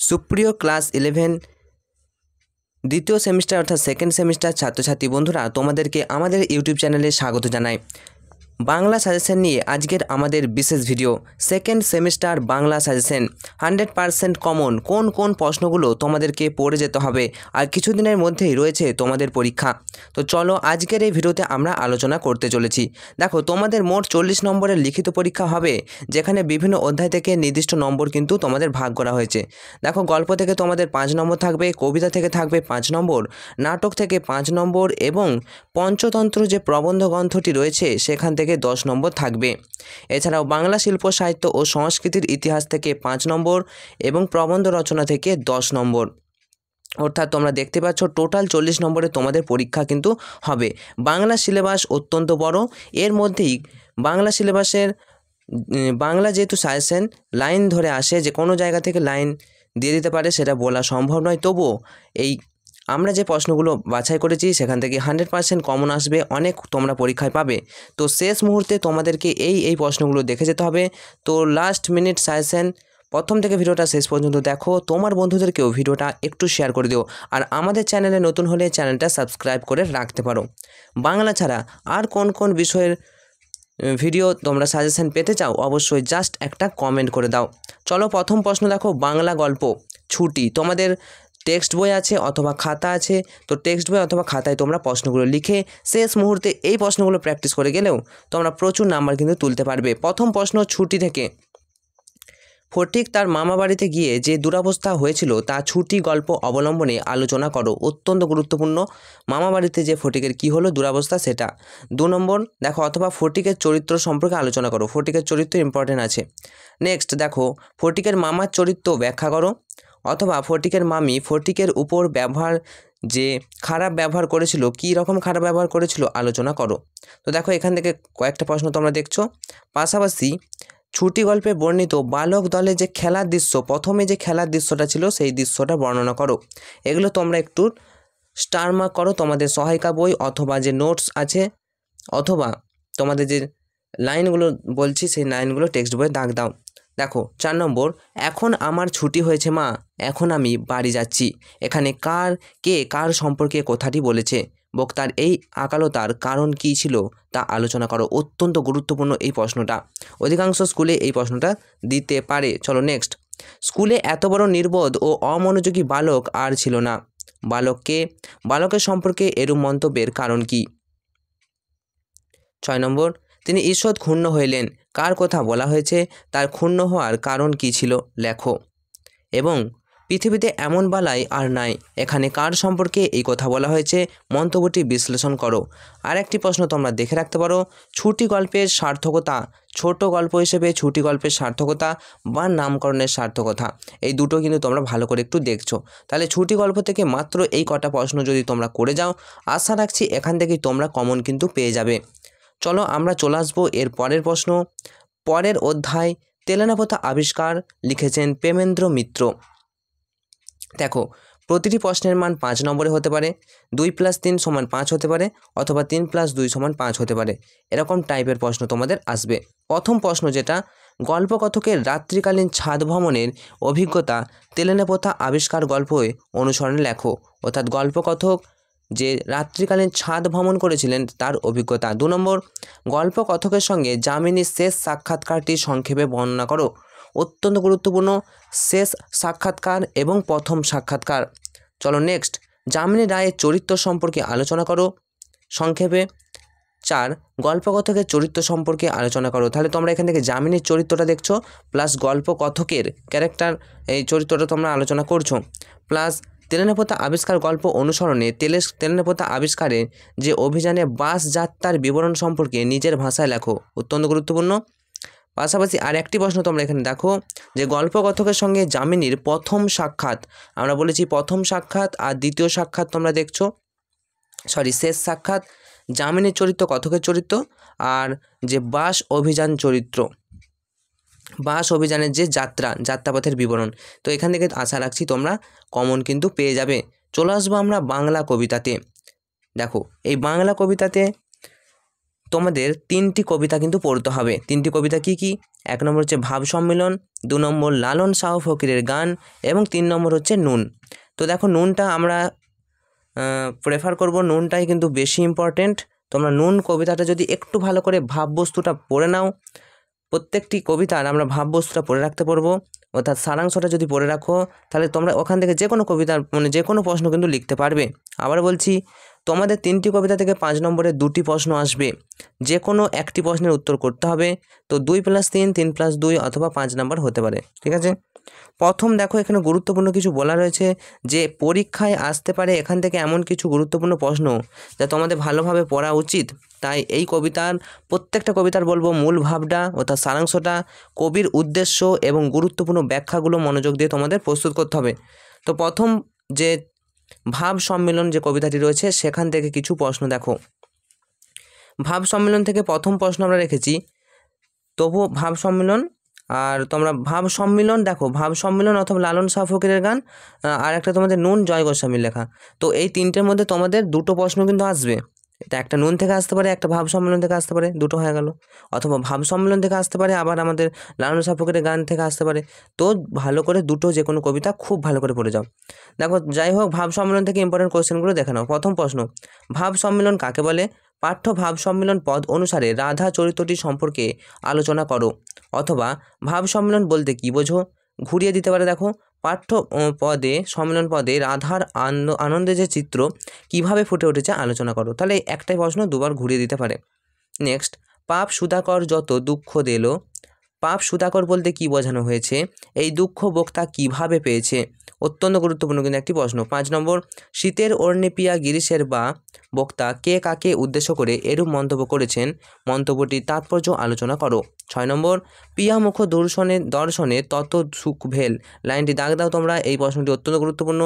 সুপ্রিয় ক্লাস 11 দ্বিতীয় সেমিস্টার অর্থাৎ সেকেন্ড সেমিস্টার ছাত্রছাত্রী বন্ধুরা, তোমাদেরকে আমাদের ইউটিউব চ্যানেলে স্বাগত জানাই। বাংলা সাজেশন নিয়ে আজকের আমাদের বিশেষ video. Second semester Bangla suggestion 100% common কোন কোন প্রশ্নগুলো তোমাদেরকে পড়ে যেতে হবে, আর কিছুদিনের মধ্যেই রয়েছে তোমাদের পরীক্ষা। তো চলো আজকের এই ভিডিওতে আমরা আলোচনা করতে চলেছি। দেখো, তোমাদের মোট 40 নম্বরের লিখিত পরীক্ষা হবে, যেখানে বিভিন্ন অধ্যায় থেকে নির্দিষ্ট নম্বর কিন্তু তোমাদের ভাগ করা হয়েছে। দেখো, গল্প থেকে তোমাদের 5 নম্বর থাকবে, কবিতা থেকে থাকবে 5 নম্বর, নাটক থেকে 5 নম্বর এবং পঞ্চতন্ত্র যে প্রবন্ধ গ্রন্থটি রয়েছে সেখান থেকে 10 নম্বর থাকবে। এছাড়াও বাংলা শিল্প সাহিত্য ও সংস্কৃতির ইতিহাস থেকে 5 নম্বর এবং প্রবন্ধ রচনা থেকে 10 নম্বর। অর্থাৎ তোমরা দেখতে পাচ্ছ টোটাল 40 নম্বরে তোমাদের পরীক্ষা কিন্তু হবে। বাংলা সিলেবাস অত্যন্ত বড়, এর মধ্যেই বাংলা সিলেবাসের বাংলা যেহেতু সাজেশন লাইন ধরে আসে, যে কোনো জায়গা থেকে লাইন দিয়ে দিতে পারে সেটা বলা সম্ভব নয়, তবুও এই আমরা যে প্রশ্নগুলো বাছাই করেছি সেখান থেকে 100% কমন আসবে, অনেক তোমরা পরীক্ষায় পাবে। তো শেষ মুহূর্তে তোমাদেরকে এই প্রশ্নগুলো দেখে যেতে হবে। তো লাস্ট মিনিট সাজেশন প্রথম থেকে ভিডিওটা শেষ পর্যন্ত দেখো, তোমার বন্ধুদেরকেও ভিডিওটা একটু শেয়ার করে দিও, আর আমাদের চ্যানেলে নতুন হলে চ্যানেলটা সাবস্ক্রাইব করে রাখতে পারো। বাংলা ছাড়া আর কোন কোন বিষয়ের ভিডিও তোমরা সাজেশন পেতে চাও অবশ্যই জাস্ট একটা কমেন্ট করে দাও। চলো প্রথম প্রশ্ন দেখো, বাংলা গল্প ছুটি। তোমাদের টেক্সট বই আছে অথবা খাতা আছে, তো টেক্সট বই অথবা খাতায় তোমরা প্রশ্নগুলো লিখে শেষ মুহূর্তে এই প্রশ্নগুলো প্র্যাকটিস করে গেলেও তোমরা প্রচুর নাম্বার কিন্তু তুলতে পারবে। প্রথম প্রশ্ন ছুটি থেকে, ফটিক তার মামা বাড়িতে গিয়ে যে দুরবস্থা হয়েছিল তা ছুটি গল্প অবলম্বনে আলোচনা করো। অত্যন্ত গুরুত্বপূর্ণ, মামা বাড়িতে যে ফটিকের কি হলো দুরবস্থা সেটা। 2 নম্বর দেখো, অথবা ফটিকের চরিত্র সম্পর্কে আলোচনা করো। ফটিকের চরিত্র ইম্পর্টেন্ট আছে। নেক্সট দেখো, ফটিকের মামার চরিত্র ব্যাখ্যা করো, অথবা ফটিকের মামি ফটিকের উপর ব্যবহার যে খারাপ ব্যবহার করেছিল, কী রকম খারাপ ব্যবহার করেছিল আলোচনা করো। তো দেখো, এখান থেকে কয়েকটা প্রশ্ন তোমরা দেখছো। পাশাপাশি ছুটি গল্পে বর্ণিত বালক দলে যে খেলার দৃশ্য, প্রথমে যে খেলার দৃশ্যটা ছিল সেই দৃশ্যটা বর্ণনা করো। এগুলো তোমরা একটু স্টার মার্ক করো তোমাদের সহায়িকা বই অথবা যে নোটস আছে, অথবা তোমাদের যে লাইনগুলো বলছি সেই লাইনগুলো টেক্সট বইয়ে দাগ দাও। দেখো 4 নম্বর, এখন আমার ছুটি হয়েছে মা, এখন আমি বাড়ি যাচ্ছি। এখানে কে কার সম্পর্কে কথাটি বলেছে, বক্তার এই আকালতার কারণ কী ছিল তা আলোচনা করো। অত্যন্ত গুরুত্বপূর্ণ এই প্রশ্নটা, অধিকাংশ স্কুলে এই প্রশ্নটা দিতে পারে। চলো নেক্সট, স্কুলে এত বড় নির্বোধ ও অমনোযোগী বালক আর ছিল না। বালকের সম্পর্কে এরূপ মন্তব্যের কারণ কি? 6 নম্বর, তিনি ঈষৎ ক্ষুণ্ণ হইলেন, কার কথা বলা হয়েছে, তার ক্ষুণ্ণ হওয়ার কারণ কি ছিল লেখো। এবং পৃথিবীতে এমন বালাই আর নাই, এখানে কার সম্পর্কে এই কথা বলা হয়েছে, মন্তব্যটি বিশ্লেষণ করো। আর একটি প্রশ্ন তোমরা দেখে রাখতে পারো, ছুটি গল্পের সার্থকতা, ছোট গল্প হিসেবে ছুটি গল্পের সার্থকতা বা নামকরণের সার্থকতা, এই দুটো কিন্তু তোমরা ভালো করে একটু দেখছো। তাহলে ছুটি গল্প থেকে মাত্র এই কটা প্রশ্ন যদি তোমরা করে যাও, আশা রাখছি এখান থেকেই তোমরা কমন কিন্তু পেয়ে যাবে। চলো আমরা চলে আসবো এর পরের প্রশ্ন। পরের অধ্যায় তেলেনাপোতা আবিষ্কার, লিখেছেন প্রেমেন্দ্র মিত্র। দেখো, প্রতিটি প্রশ্নের মান 5 নম্বরে হতে পারে, 2 + 3 = 5 হতে পারে, অথবা 3 + 2 = 5 হতে পারে। এরকম টাইপের প্রশ্ন তোমাদের আসবে। প্রথম প্রশ্ন যেটা, গল্পকথকের রাত্রিকালীন ছাদ ভ্রমণের অভিজ্ঞতা তেলেনাপোতা আবিষ্কার গল্পে অনুসরণে লেখো। অর্থাৎ গল্পকথক যে রাত্রিকালীন ছাদ ভ্রমণ করেছিলেন তার অভিজ্ঞতা। 2 নম্বর, গল্পকথকের সঙ্গে যামিনীর শেষ সাক্ষাৎকারটি সংক্ষেপে বর্ণনা করো। অত্যন্ত গুরুত্বপূর্ণ, শেষ সাক্ষাৎকার এবং প্রথম সাক্ষাৎকার। চলো নেক্সট, যামিনী রায়ের চরিত্র সম্পর্কে আলোচনা করো সংক্ষেপে। 4, গল্পকথকের চরিত্র সম্পর্কে আলোচনা করো। তাহলে তোমরা এখান থেকে যামিনীর চরিত্রটা দেখছো, প্লাস গল্পকথকের ক্যারেক্টার এই চরিত্রটা তোমরা আলোচনা করছো, প্লাস তেলেনাপোতা আবিষ্কার গল্প অনুসরণে তেলেনাপোতা আবিষ্কারের যে অভিযানে বাস যাত্রার বিবরণ সম্পর্কে নিজের ভাষায় লেখো। অত্যন্ত গুরুত্বপূর্ণ। পাশাপাশি আর একটি প্রশ্ন তোমরা এখানে দেখো, যে গল্পকথকের সঙ্গে যামিনীর প্রথম সাক্ষাৎ, আমরা বলেছি প্রথম সাক্ষাৎ আর দ্বিতীয় সাক্ষাৎ তোমরা দেখছো, শেষ সাক্ষাৎ যামিনীর চরিত্র, কথকের চরিত্র, আর যে বাস অভিযান চরিত্র, বাস অভিযানের যে যাত্রাপথের বিবরণ। তো এখান থেকে আশা রাখছি তোমরা কমন কিন্তু পেয়ে যাবে। চলে আসবো আমরা বাংলা কবিতাতে। দেখো, এই বাংলা কবিতাতে তোমাদের 3টি কবিতা কিন্তু পড়তে হবে। 3টি কবিতা কি কি? 1 নম্বর হচ্ছে ভাব সম্মিলন, 2 নম্বর লালন শাহ ফকিরের গান এবং 3 নম্বর হচ্ছে নুন। তো দেখো নুনটা আমরা প্রেফার করব, নুনটাই কিন্তু বেশি ইম্পর্টেন্ট। তোমরা নুন কবিতাটা যদি একটু ভালো করে ভাববস্তুটা পড়ে নাও, প্রত্যেকটি কবিতার আমরা ভাববস্তুটা পড়ে রাখতে পারবো, অর্থাৎ সারাংশটা যদি পড়ে রাখো তাহলে তোমরা ওখান থেকে যে কোনো কবিতার মানে যে কোনো প্রশ্ন কিন্তু লিখতে পারবে। আবার বলছি, তোমাদের 3টি কবিতা থেকে 5 নম্বরে 2টি প্রশ্ন আসবে, যে কোনো একটি প্রশ্নের উত্তর করতে হবে। তো 2 + 3, 3 + 2 অথবা 5 নম্বর হতে পারে, ঠিক আছে। প্রথম দেখো এখানে গুরুত্বপূর্ণ কিছু বলা রয়েছে যে পরীক্ষায় আসতে পারে এখান থেকে এমন কিছু গুরুত্বপূর্ণ প্রশ্ন যা তোমাদের ভালোভাবে পড়া উচিত। তাই এই কবিতার প্রত্যেকটা কবিতার বলবো মূল ভাবটা অর্থাৎ সারাংশটা, কবির উদ্দেশ্য এবং গুরুত্বপূর্ণ ব্যাখ্যাগুলো মনোযোগ দিয়ে তোমাদের প্রস্তুত করতে হবে। তো প্রথম যে ভাব সম্মেলন যে কবিতাটি রয়েছে সেখান থেকে কিছু প্রশ্ন দেখো। ভাব সম্মেলন থেকে প্রথম প্রশ্ন আমরা রেখেছি, তবু ভাব সম্মেলন আর তোমরা ভাব সম্মিলন দেখো, ভাব সম্মিলন অথবা লালন শাহ ফকিরের গান, আর একটা তোমাদের নুন জয় গোস্বামীর লেখা। তো এই 3টের মধ্যে তোমাদের 2টো প্রশ্ন কিন্তু আসবে। এটা একটা নুন থেকে আসতে পারে, একটা ভাব সম্মেলন থেকে আসতে পারে, 2টো হয়ে গেল। অথবা ভাব সম্মেলন থেকে আসতে পারে, আবার আমাদের লালন শাহ ফকিরের গান থেকে আসতে পারে। তো ভালো করে দুটো যে কোনো কবিতা খুব ভালো করে পড়ে যাও। দেখো যাই হোক, ভাব সম্মেলন থেকে ইম্পর্টেন্ট কোশ্চেনগুলো দেখে নাও। প্রথম প্রশ্ন, ভাব সম্মেলন কাকে বলে? পাঠ্য ভাব সম্মেলন পদ অনুসারে রাধা চরিত্রটি সম্পর্কে আলোচনা করো। অথবা ভাব সম্মেলন বলতে কী বোঝো? ঘুরিয়ে দিতে পারে। দেখো, পাঠ্য পদে সম্মেলন পদে রাধার আনন্দে যে চিত্র কিভাবে ফুটে উঠেছে আলোচনা করো। তাহলে একটাই প্রশ্ন দুবার ঘুরিয়ে দিতে পারে। নেক্সট, পাপ সুধাকর যত দুঃখ দিল, পাপ সুধাকর বলতে কি বোঝানো হয়েছে? এই দুঃখ বক্তা কিভাবে পেয়েছে? অত্যন্ত গুরুত্বপূর্ণ কিন্তু একটি প্রশ্ন। 5 নম্বর, শীতের ওড়নে পিয়া গিরিশের বা বক্তা কে কাকে উদ্দেশ্য করে এরূপ মন্তব্য করেছেন? মন্তব্যটির তাৎপর্য আলোচনা করো। 6 নম্বর, পিয়ামুখ দর্শনে তত সুখ ভেল, লাইনটি দাগ দাও তোমরা। এই প্রশ্নটি অত্যন্ত গুরুত্বপূর্ণ।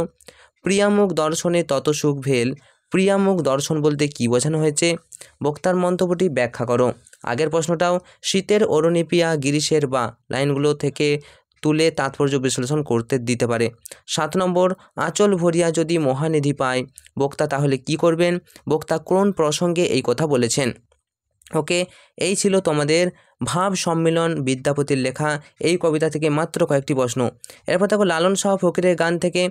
প্রিয়ামুখ দর্শনে তত সুখ ভেল, প্রিয়ামুখ দর্শন বলতে কি বোঝানো হয়েছে? বক্তার মন্তব্যটি ব্যাখ্যা করো। আগের প্রশ্নটাও শীতের ওড়নে পিয়া গিরিশের বা, লাইনগুলো থেকে তুলে তাৎপর্য বিশ্লেষণ করতে দিতে পারে। 7 নম্বর, আঁচল ভরিয়া যদি মহানিধি পায়, বক্তা তাহলে কি করবেন? বক্তা কোন প্রসঙ্গে এই কথা বলেছেন? ওকে, এই ছিল তোমাদের ভাব সম্মিলন বিদ্যাপতির লেখা এই কবিতা থেকে মাত্র কয়েকটি প্রশ্ন। এরপর দেখো লালন শাহ ফকিরের গান থেকে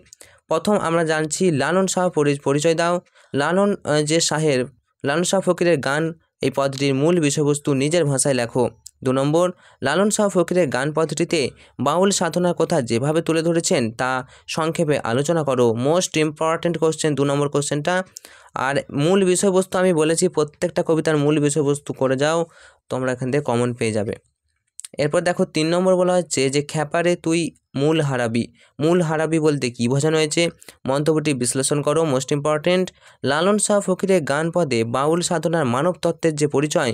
প্রথম আমরা জানছি লালন শাহ পরিচয় দাও। লালন শাহ ফকিরের গান এই পদটির মূল বিষয়বস্তু নিজের ভাষায় লেখো। 2 নম্বর, লালন শাহ ফকিরের গান পদটিতে বাউল সাধনার কথা যেভাবে তুলে ধরেছেন তা সংক্ষেপে আলোচনা করো। মোস্ট ইম্পর্ট্যান্ট কোশ্চেন 2 নম্বর কোশ্চেনটা। আর মূল বিষয়বস্তু আমি বলেছি প্রত্যেকটা কবিতার মূল বিষয়বস্তু করে যাও, তোমরা এখান থেকে কমন পেয়ে যাবে। এরপর দেখো 3 নম্বর বলা হচ্ছে যে খ্যাপারে তুই মূল হারাবি, মূল হারাবি বলতে কী বোঝানো হয়েছে? মন্তব্যটি বিশ্লেষণ করো। মোস্ট ইম্পর্টেন্ট, লালন শাহ ফকিরের গান পদে বাউল সাধনার মানব তত্ত্বের যে পরিচয়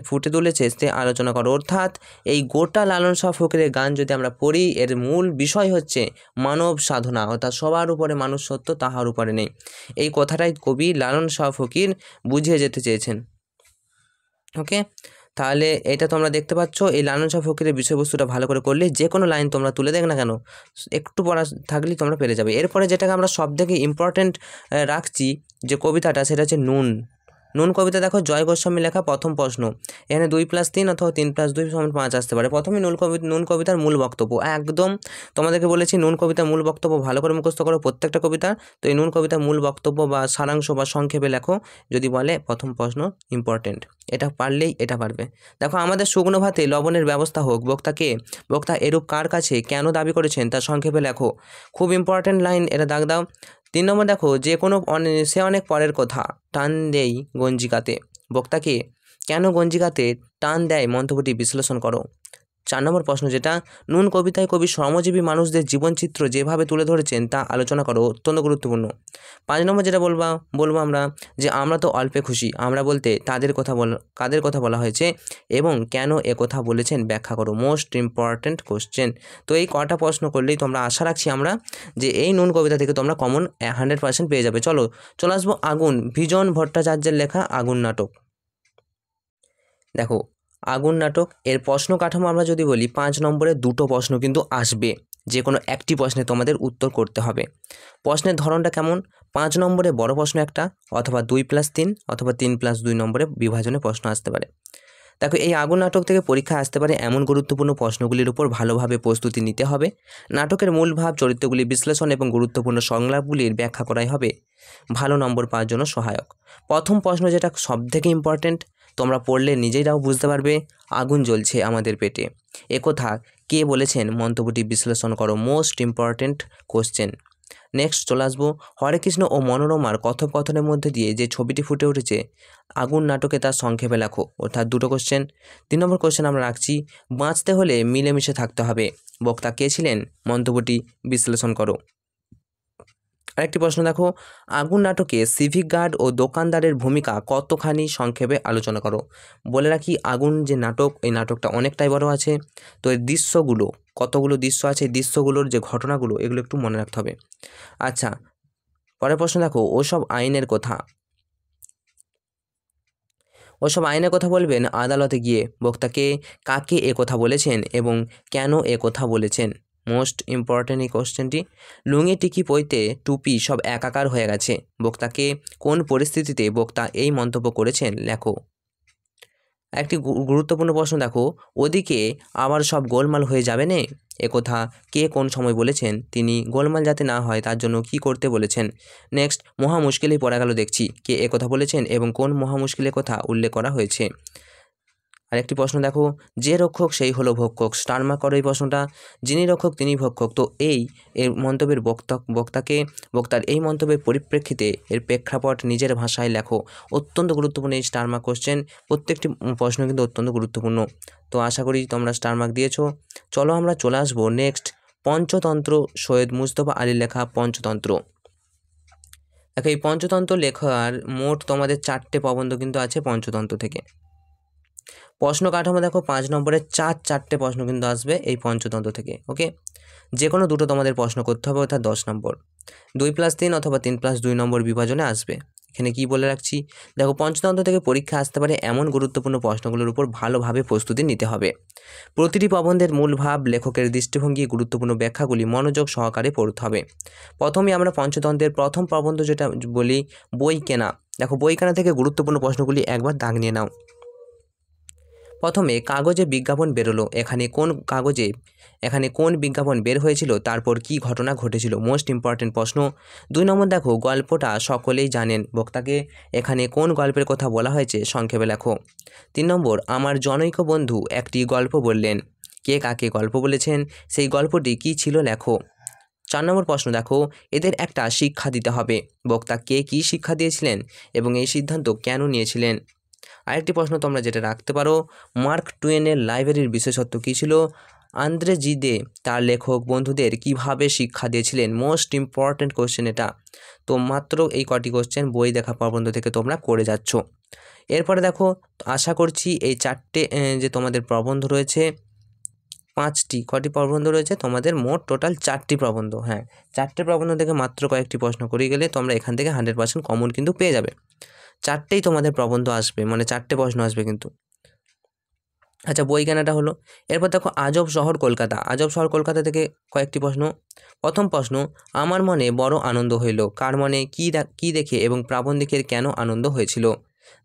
ফুটে তুলেছে সে আলোচনা করো। অর্থাৎ এই গোটা লালন শাহ ফকিরের গান যদি আমরা পড়ি, এর মূল বিষয় হচ্ছে মানব সাধনা, অর্থাৎ সবার উপরে মানুষ সত্য, তাহার উপরে নেই। এই কথাটাই কবি লালন শাহ ফকির বুঝিয়ে যেতে চেয়েছেন। ওকে, তাহলে এটা তোমরা দেখতে পাচ্ছ, এই লালন শাহ ফকিরের বিষয়বস্তুটা ভালো করে করলে যে কোনো লাইন তোমরা তুলে দেখ না কেন, একটু পড়া থাকলেই তোমরা পেরে যাবে। এরপরে যেটাকে আমরা সবথেকে ইম্পর্টেন্ট রাখছি যে কবিতাটা, সেটা হচ্ছে নুন। নুন কবিতা দেখো, জয় গোস্বামী লেখা। প্রথম প্রশ্ন, এখানে 2 + 3 অথবা 3 + 2 = 5 আসতে পারে। প্রথমে নুন কবিতার মূল বক্তব্য, একদম তোমাদেরকে বলেছি নুন কবিতার মূল বক্তব্য ভালো করে মুখস্থ করো প্রত্যেকটা কবিতা। তো এই নুন কবিতার মূল বক্তব্য বা সারাংশ বা সংক্ষেপে লেখো যদি বলে, প্রথম প্রশ্ন ইম্পর্টেন্ট, এটা পারলেই এটা পারবে। দেখো, আমাদের শুকনো ভাতে লবণের ব্যবস্থা হোক, বক্তা এরূপ কার কাছে কেন দাবি করেছেন তা সংক্ষেপে লেখো। খুব ইম্পর্টেন্ট লাইন, এটা দাগ দাও। 3 নম্বর দেখো, যে কোনো সে অনেক পরের কথা টান দেই গঞ্জিকাতে, বক্তাকে কেন গঞ্জিকাতে টান দেয় মন্তব্যটি বিশ্লেষণ করো। 4 নম্বর প্রশ্ন যেটা, নুন কবিতায় কবি শ্রমজীবী মানুষদের জীবনচিত্র যেভাবে তুলে ধরেছেন তা আলোচনা করো, অত্যন্ত গুরুত্বপূর্ণ। 5 নম্বর যেটা বলবো আমরা যে আমরা তো অল্পে খুশি, আমরা বলতে কাদের কথা বলা হয়েছে এবং কেন কথা বলেছেন ব্যাখ্যা করো। Most important question. তো এই কটা প্রশ্ন করলেই তোমরা আশা রাখছি আমরা যে এই নুন কবিতা থেকে তোমরা কমন 100% পেয়ে যাবে। চলে আসবো আগুন, বিজন ভট্টাচার্যের লেখা আগুন নাটক। দেখো, আগুন নাটক এর প্রশ্ন কাঠামো আমরা যদি বলি, 5 নম্বরে 2টো প্রশ্ন কিন্তু আসবে, যে কোনো একটি প্রশ্নে তোমাদের উত্তর করতে হবে। প্রশ্নের ধরনটা কেমন? 5 নম্বরে বড় প্রশ্ন একটা, অথবা 2+3 অথবা 3+2 নম্বরে বিভাজনে প্রশ্ন আসতে পারে। দেখো এই আগুন নাটক থেকে পরীক্ষা আসতে পারে এমন গুরুত্বপূর্ণ প্রশ্নগুলির উপর ভালোভাবে প্রস্তুতি নিতে হবে। নাটকের মূল ভাব, চরিত্রগুলি বিশ্লেষণ এবং গুরুত্বপূর্ণ সংলাপগুলির ব্যাখ্যা করাই হবে ভালো নম্বর পাওয়ার জন্য সহায়ক। প্রথম প্রশ্ন যেটা সবথেকে ইম্পর্ট্যান্ট, তোমরা পড়লে নিজেরাও বুঝতে পারবে, আগুন জ্বলছে আমাদের পেটে, একথা কে বলেছেন মন্তব্যটি বিশ্লেষণ করো। Most important question. নেক্সট চলে আসবো, হরেকৃষ্ণ ও মনোরমার কথোপকথনের মধ্যে দিয়ে যে ছবিটি ফুটে উঠেছে আগুন নাটকে তার সংক্ষেপে লেখো, অর্থাৎ দুটো কোশ্চেন। 3 নম্বর কোশ্চেন আমরা রাখছি, বাঁচতে হলে মিলেমিশে থাকতে হবে, বক্তা কে ছিলেন, মন্তব্যটি বিশ্লেষণ করো। আরেকটি প্রশ্ন দেখো, আগুন নাটকে সিভিক গার্ড ও দোকানদারের ভূমিকা কতখানি সংক্ষেপে আলোচনা করো। বলে রাখি, আগুন যে নাটক, এই নাটকটা অনেকটাই বড় আছে, তো এর দৃশ্যগুলো, কতগুলো দৃশ্য আছে, এই দৃশ্যগুলোর যে ঘটনাগুলো, এগুলো একটু মনে রাখতে হবে। আচ্ছা, পরের প্রশ্ন দেখো, ওসব আইনের কথা বলবেন আদালতে গিয়ে, বক্তাকে কাকে এ কথা বলেছেন এবং কেন এ কথা বলেছেন। মোস্ট ইম্পর্ট্যান্ট এই কোশ্চেনটি। লুঙ্গি, টিকি, পইতে, টুপি সব একাকার হয়ে গেছে, বক্তাকে কোন পরিস্থিতিতে বক্তা এই মন্তব্য করেছেন লেখো। একটি গুরুত্বপূর্ণ প্রশ্ন দেখো, ওদিকে আবার সব গোলমাল হয়ে যাবে নে, একথা কে কোন সময় বলেছেন, তিনি গোলমাল যাতে না হয় তার জন্য কি করতে বলেছেন। নেক্সট, মহা মুশকিলেই পড়া গেল দেখছি, কে একথা বলেছেন এবং কোন মহা মুশকিলের কথা উল্লেখ করা হয়েছে। আরেকটি প্রশ্ন দেখো, যে রক্ষক সেই হলো ভক্ষক, স্টার মার্ক করো এই প্রশ্নটা, যিনি রক্ষক তিনি ভক্ষক। তো এর মন্তব্যের বক্তার এই মন্তব্যের পরিপ্রেক্ষিতে এর প্রেক্ষাপট নিজের ভাষায় লেখো। অত্যন্ত গুরুত্বপূর্ণ এই স্টার মার্ক কোশ্চেন, প্রত্যেকটি প্রশ্ন কিন্তু অত্যন্ত গুরুত্বপূর্ণ। তো আশা করি তোমরা স্টার মার্ক দিয়েছো। চলো আমরা চলে আসবো নেক্সট, পঞ্চতন্ত্র, সৈয়দ মুজতবা আলীর লেখা পঞ্চতন্ত্র। দেখো এই পঞ্চতন্ত্র লেখার মোট তোমাদের 4টে প্রবন্ধ কিন্তু আছে পঞ্চতন্ত্র থেকে। প্রশ্ন কাঠামো দেখো, 5 নম্বরে 4টে প্রশ্ন কিন্তু আসবে এই পঞ্চতন্ত্র থেকে। ওকে, যে কোনো দুটো তোমাদের প্রশ্ন করতে হবে, অর্থাৎ 10 নম্বর। 2+3 অথবা 3+2 নম্বর বিভাজনে আসবে। এখানে কি বলে রাখছি, দেখো পঞ্চতন্ত্র থেকে পরীক্ষা আসতে পারে এমন গুরুত্বপূর্ণ প্রশ্নগুলোর উপর ভালোভাবে প্রস্তুতি নিতে হবে। প্রতিটি প্রবন্ধের মূল ভাব, লেখকের দৃষ্টিভঙ্গি, গুরুত্বপূর্ণ ব্যাখ্যাগুলি মনোযোগ সহকারে পড়তে হবে। প্রথমে আমরা পঞ্চতন্ত্রের প্রথম প্রবন্ধ যেটা বলি, বই কেনা। দেখো বই কেনা থেকে গুরুত্বপূর্ণ প্রশ্নগুলি একবার দাগ নিয়ে নাও। প্রথমে কাগজে বিজ্ঞাপন বেরোলো, এখানে কোন বিজ্ঞাপন বের হয়েছিল, তারপর কি ঘটনা ঘটেছিল। মোস্ট ইম্পর্ট্যান্ট প্রশ্ন। 2 নম্বর দেখো, গল্পটা সকলেই জানেন, বক্তাকে এখানে কোন গল্পের কথা বলা হয়েছে সংক্ষেপে লেখো। 3 নম্বর, আমার জনৈক বন্ধু একটি গল্প বললেন, কে কাকে গল্প বলেছেন, সেই গল্পটি কি ছিল লেখো। 4 নম্বর প্রশ্ন দেখো, এদের একটা শিক্ষা দিতে হবে, বক্তা কে কী শিক্ষা দিয়েছিলেন এবং এই সিদ্ধান্ত কেন নিয়েছিলেন। আরেকটি প্রশ্ন তোমরা যেটা রাখতে পারো, মার্ক টুয়েনের লাইব্রেরির বিশেষত্ব কী ছিল, আন্দ্রে জিদে তার লেখক বন্ধুদের কিভাবে শিক্ষা দিয়েছিলেন। মোস্ট ইম্পর্ট্যান্ট কোশ্চেন এটা। তো মাত্র এই কটি কোশ্চেন বই দেখা প্রবন্ধ থেকে তোমরা করে যাচ্ছ। এরপরে দেখো, আশা করছি এই 4টে যে তোমাদের প্রবন্ধ রয়েছে, 5টি কটি প্রবন্ধ রয়েছে তোমাদের, মোট টোটাল 4টি প্রবন্ধ। হ্যাঁ, 4টে প্রবন্ধ থেকে মাত্র কয়েকটি প্রশ্ন করে গেলে তোমরা এখান থেকে 100% কমন কিন্তু পেয়ে যাবে। 4টেই তোমাদের প্রবন্ধ আসবে, মানে 4টে প্রশ্ন আসবে কিন্তু। আচ্ছা, বই কেনাটা হলো। এরপর দেখো, আজব শহর কলকাতা থেকে কয়েকটি প্রশ্ন। প্রথম প্রশ্ন, আমার মনে বড় আনন্দ হইল, কার মনে, কি দেখে এবং প্রাবন্ধিকের কেন আনন্দ হয়েছিল।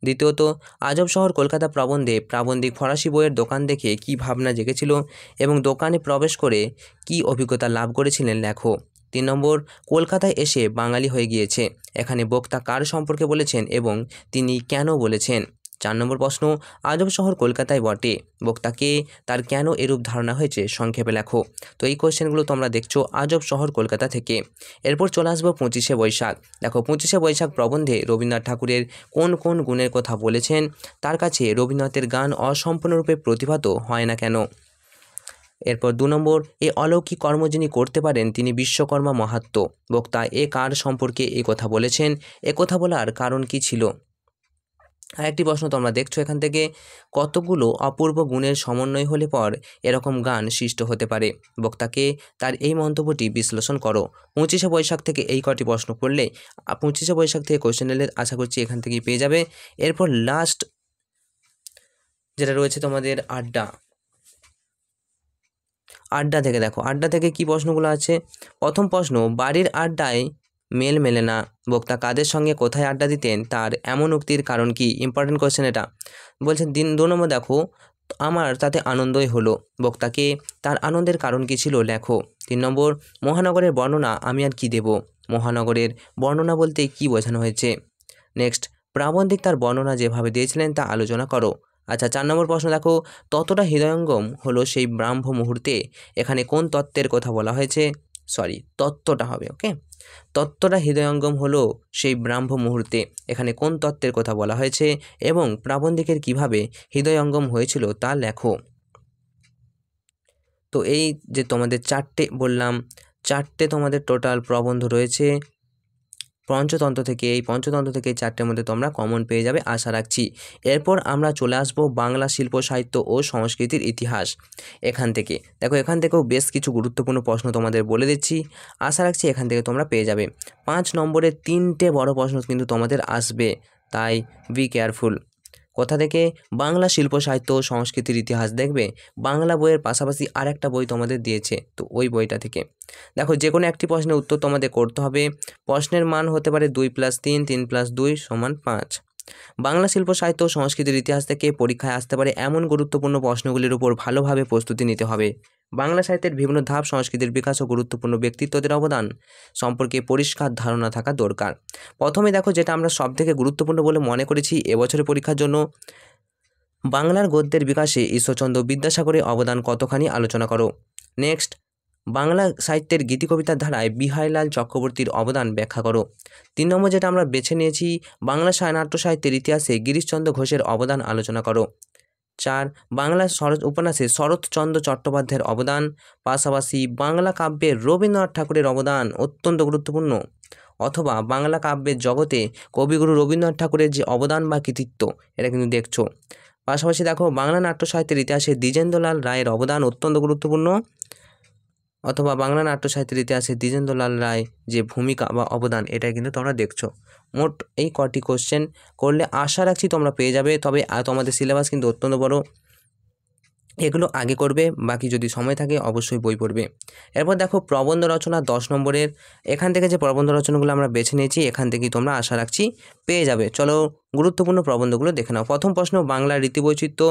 দ্বিতীয়ত, আজব শহর কলকাতা প্রবন্ধে প্রাবন্ধিক ফরাসি বইয়ের দোকান দেখে কি ভাবনা জেগেছিল এবং দোকানে প্রবেশ করে কি অভিজ্ঞতা লাভ করেছিলেন লেখো। 3 নম্বর, কলকাতায় এসে বাঙালি হয়ে গিয়েছে, এখানে বক্তা কার সম্পর্কে বলেছেন এবং তিনি কেন বলেছেন। 4 নম্বর প্রশ্ন, আজব শহর কলকাতায় বটে, বক্তাকে তার কেন এরূপ ধারণা হয়েছে সংক্ষেপে লেখো। তো এই কোশ্চেনগুলো তোমরা দেখছো আজব শহর কলকাতা থেকে। এরপর চলে আসবো 25শে বৈশাখ। দেখো 25শে বৈশাখ প্রবন্ধে রবীন্দ্রনাথ ঠাকুরের কোন কোন গুণের কথা বলেছেন, তার কাছে রবীন্দ্রনাথের গান অসম্পূর্ণরূপে প্রতিভাত হয় না কেন। এরপর 2 নম্বর, এই অলৌকিক কর্ম যিনি করতে পারেন তিনি বিশ্বকর্মা মাহাত্ম্য, বক্তা এ কার সম্পর্কে এই কথা বলেছেন, এ কথা বলার কারণ কি ছিল। আরেকটি প্রশ্ন তোমরা দেখছো এখান থেকে, কতগুলো অপূর্ব গুণের সমন্বয় হলে পর এরকম গান সৃষ্ট হতে পারে, বক্তাকে তার এই মন্তব্যটি বিশ্লেষণ করো। 25শে বৈশাখ থেকে এই কটি প্রশ্ন করলে 25শে বৈশাখ থেকে কোশ্চেন এলে আশা করছি এখান থেকেই পেয়ে যাবে। এরপর লাস্ট যেটা রয়েছে তোমাদের আড্ডা থেকে, দেখো আড্ডা থেকে কি প্রশ্নগুলো আছে। প্রথম প্রশ্ন, বাড়ির আড্ডায় মেল মেলে না। বক্তা কাদের সঙ্গে কোথায় আড্ডা দিতেন তার এমন উক্তির কারণ কি? ইম্পর্টেন্ট কোয়েশ্চেন এটা। বলছে 2 নম্বর দেখো, আমার তাতে আনন্দই হলো। বক্তাকে তার আনন্দের কারণ কী ছিল লেখো। 3 নম্বর, মহানগরের বর্ণনা আমি আর কি দেব? মহানগরের বর্ণনা বলতে কি বোঝানো হয়েছে? নেক্সট, প্রাবন্ধিক তার বর্ণনা যেভাবে দিয়েছিলেন তা আলোচনা করো। আচ্ছা, 4 নম্বর প্রশ্ন দেখো, ততটা হৃদয়ঙ্গম হলো সেই ব্রাহ্ম মুহূর্তে, এখানে কোন তত্ত্বের কথা বলা হয়েছে? তত্ত্বটা হবে, ওকে। তত্ত্বটা হৃদয়ঙ্গম হলো সেই ব্রাহ্ম মুহূর্তে, এখানে কোন তত্ত্বের কথা বলা হয়েছে এবং প্রাবন্ধিকের কিভাবে হৃদয়ঙ্গম হয়েছিল তা লেখো। তো এই যে তোমাদের 4টে বললাম, 4টে তোমাদের টোটাল প্রবন্ধ রয়েছে পঞ্চতন্ত্র থেকে। এই পঞ্চতন্ত্র থেকে 4টের মধ্যে তোমরা কমন পেয়ে যাবে আশা রাখছি। এরপর আমরা চলে আসবো বাংলা শিল্প সাহিত্য ও সংস্কৃতির ইতিহাস। এখান থেকে দেখো, এখান থেকেও বেশ কিছু গুরুত্বপূর্ণ প্রশ্ন তোমাদের বলে দিচ্ছি, আশা রাখছি এখান থেকে তোমরা পেয়ে যাবে। 5 নম্বরে 3টে বড় প্রশ্ন কিন্তু তোমাদের আসবে, তাই বি কেয়ারফুল। কোথা থেকে? বাংলা শিল্প সাহিত্য ও সংস্কৃতির ইতিহাস। দেখবে বাংলা বইয়ের পাশাপাশি আরেকটা বই তোমাদের দিয়েছে, তো ওই বইটা থেকে দেখো যে কোনো একটি প্রশ্নের উত্তর তোমাদের করতে হবে। প্রশ্নের মান হতে পারে 2 + 3, 3 + 2 = 5। বাংলা শিল্প সাহিত্য ও সংস্কৃতির ইতিহাস থেকে পরীক্ষায় আসতে পারে এমন গুরুত্বপূর্ণ প্রশ্নগুলির উপর ভালোভাবে প্রস্তুতি নিতে হবে। বাংলা সাহিত্যের বিভিন্ন ধাপ, সংস্কৃতির বিকাশ ও গুরুত্বপূর্ণ ব্যক্তিত্বদের অবদান সম্পর্কে পরিষ্কার ধারণা থাকা দরকার। প্রথমে দেখো, যেটা আমরা সবথেকে গুরুত্বপূর্ণ বলে মনে করেছি এবছরের পরীক্ষার জন্য, বাংলার গদ্যের বিকাশে ঈশ্বরচন্দ্র বিদ্যাসাগরের অবদান কতখানি আলোচনা করো। নেক্সট, বাংলা সাহিত্যের গীতিকবিতার ধারায় বিহারীলাল চক্রবর্তীর অবদান ব্যাখ্যা করো। 3 নম্বর যেটা আমরা বেছে নিয়েছি, বাংলা নাট্য সাহিত্যের ইতিহাসে গিরিশচন্দ্র ঘোষের অবদান আলোচনা করো। 4, বাংলা উপন্যাসে শরৎচন্দ্র চট্টোপাধ্যায়ের অবদান, পাশাপাশি বাংলা কাব্যে রবীন্দ্রনাথ ঠাকুরের অবদান অত্যন্ত গুরুত্বপূর্ণ, অথবা বাংলা কাব্যের জগতে কবিগুরু রবীন্দ্রনাথ ঠাকুরের যে অবদান বা কৃতিত্ব, এটা কিন্তু দেখছো। পাশাপাশি দেখো, বাংলা নাট্য সাহিত্যের ইতিহাসে দ্বিজেন্দ্রলাল রায়ের অবদান অত্যন্ত গুরুত্বপূর্ণ, অথবা বাংলা নাট্য সাহিত্যের ইতিহাসে দ্বিজেন্দ্রলাল রায় যে ভূমিকা বা অবদান, এটা কিন্তু তোমরা দেখছো। মোট এই কটি কোশ্চেন করলে আশা রাখছি তোমরা পেয়ে যাবে। তবে তোমাদের সিলেবাস কিন্তু অত্যন্ত বড়, এগুলো আগে করবে, বাকি যদি সময় থাকে অবশ্যই বই পড়বে। এরপর দেখো প্রবন্ধ রচনা 10 নম্বরের। এখান থেকে যে প্রবন্ধ রচনাগুলো আমরা বেছে নিয়েছি, এখান থেকেই তোমরা আশা রাখছি পেয়ে যাবে। চলো গুরুত্বপূর্ণ প্রবন্ধগুলো দেখে নাও। প্রথম প্রশ্ন, বাংলার রীতিবৈচিত্র্য।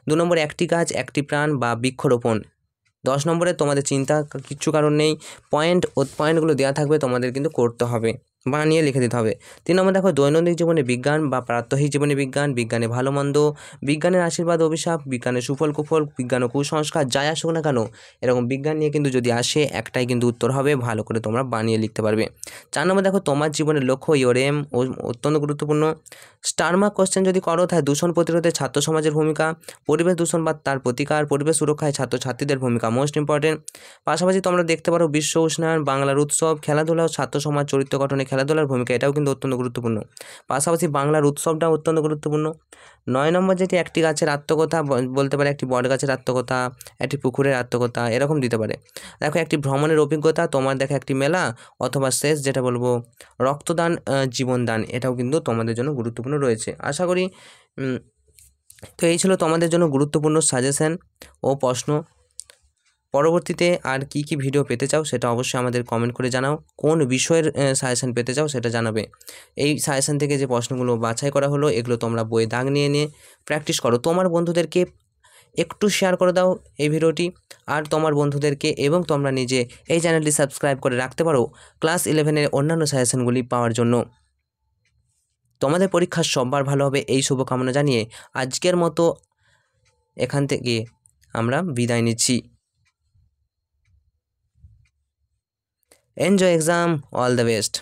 2 নম্বর, একটি গাছ একটি প্রাণ বা বৃক্ষরোপণ। 10 নম্বরে তোমাদের চিন্তা কিচ্ছু কারণ নেই, পয়েন্টগুলো দেওয়া থাকবে, তোমাদের কিন্তু করতে হবে, বানিয়ে লিখে দিতে হবে। 3 নম্বর দেখো, দৈনন্দিন জীবনে বিজ্ঞান বা প্রাত্যহিক জীবনে বিজ্ঞান, বিজ্ঞানে ভালো মন্দ, বিজ্ঞানের আশীর্বাদ অভিশাপ, বিজ্ঞানের সুফল কুফল, বিজ্ঞান ও কুসংস্কার, যাই আসুক না কেন এরকম বিজ্ঞান নিয়ে কিন্তু যদি আসে, একটাই কিন্তু উত্তর হবে, ভালো করে তোমরা বানিয়ে লিখতে পারবে। 4 নম্বর দেখো, তোমার জীবনের লক্ষ্য, ইওর এম, অত্যন্ত গুরুত্বপূর্ণ। স্টার মার্ক কোশ্চেন যদি করো, তাহলে দূষণ প্রতিরোধে ছাত্র সমাজের ভূমিকা, পরিবেশ দূষণ বা তার প্রতিকার, পরিবেশ সুরক্ষায় ছাত্রছাত্রীদের ভূমিকা মোস্ট ইম্পর্টেন্ট। পাশাপাশি তোমরা দেখতে পারো বিশ্ব উষ্ণায়ন, বাংলার উৎসব, খেলাধুলা ও ছাত্র সমাজ চরিত্র গঠনে খেলাধুলার ভূমিকা, এটাও কিন্তু অত্যন্ত গুরুত্বপূর্ণ। পাশাপাশি বাংলার উৎসবটাও অত্যন্ত গুরুত্বপূর্ণ। 9 নম্বর যেটি, একটি গাছের আত্মকথা, বলতে পারে একটি বট গাছের আত্মকথা, একটি পুকুরের আত্মকথা, এরকম দিতে পারে। দেখো, একটি ভ্রমণের অভিজ্ঞতা, তোমার দেখা একটি মেলা, অথবা শেষ যেটা বলবো রক্তদান জীবনদান, এটাও কিন্তু তোমাদের জন্য গুরুত্বপূর্ণ রয়েছে আশা করি। তো এই ছিল তোমাদের জন্য গুরুত্বপূর্ণ সাজেশন ও প্রশ্ন। পরবর্তীতে আর কি কি ভিডিও পেতে চাও সেটা অবশ্যই আমাদের কমেন্ট করে জানাও। কোন বিষয়ের সাজেশন পেতে চাও সেটা জানাবে। এই সাজেশন থেকে যে প্রশ্নগুলো বাছাই করা হলো, এগুলো তোমরা বইয়ে দাগ নিয়ে নিয়ে প্র্যাকটিস করো। তোমার বন্ধুদেরকে একটু শেয়ার করে দাও এই ভিডিওটি, আর তোমার বন্ধুদেরকে, এবং তোমরা নিজে এই চ্যানেলটি সাবস্ক্রাইব করে রাখতে পারো ক্লাস 11-এর অন্যান্য সাজেশনগুলি পাওয়ার জন্য। তোমাদের পরীক্ষা সববার ভালো হবে এই শুভকামনা জানিয়ে আজকের মতো এখান থেকে আমরা বিদায় নিচ্ছি। Enjoy exam, all the best.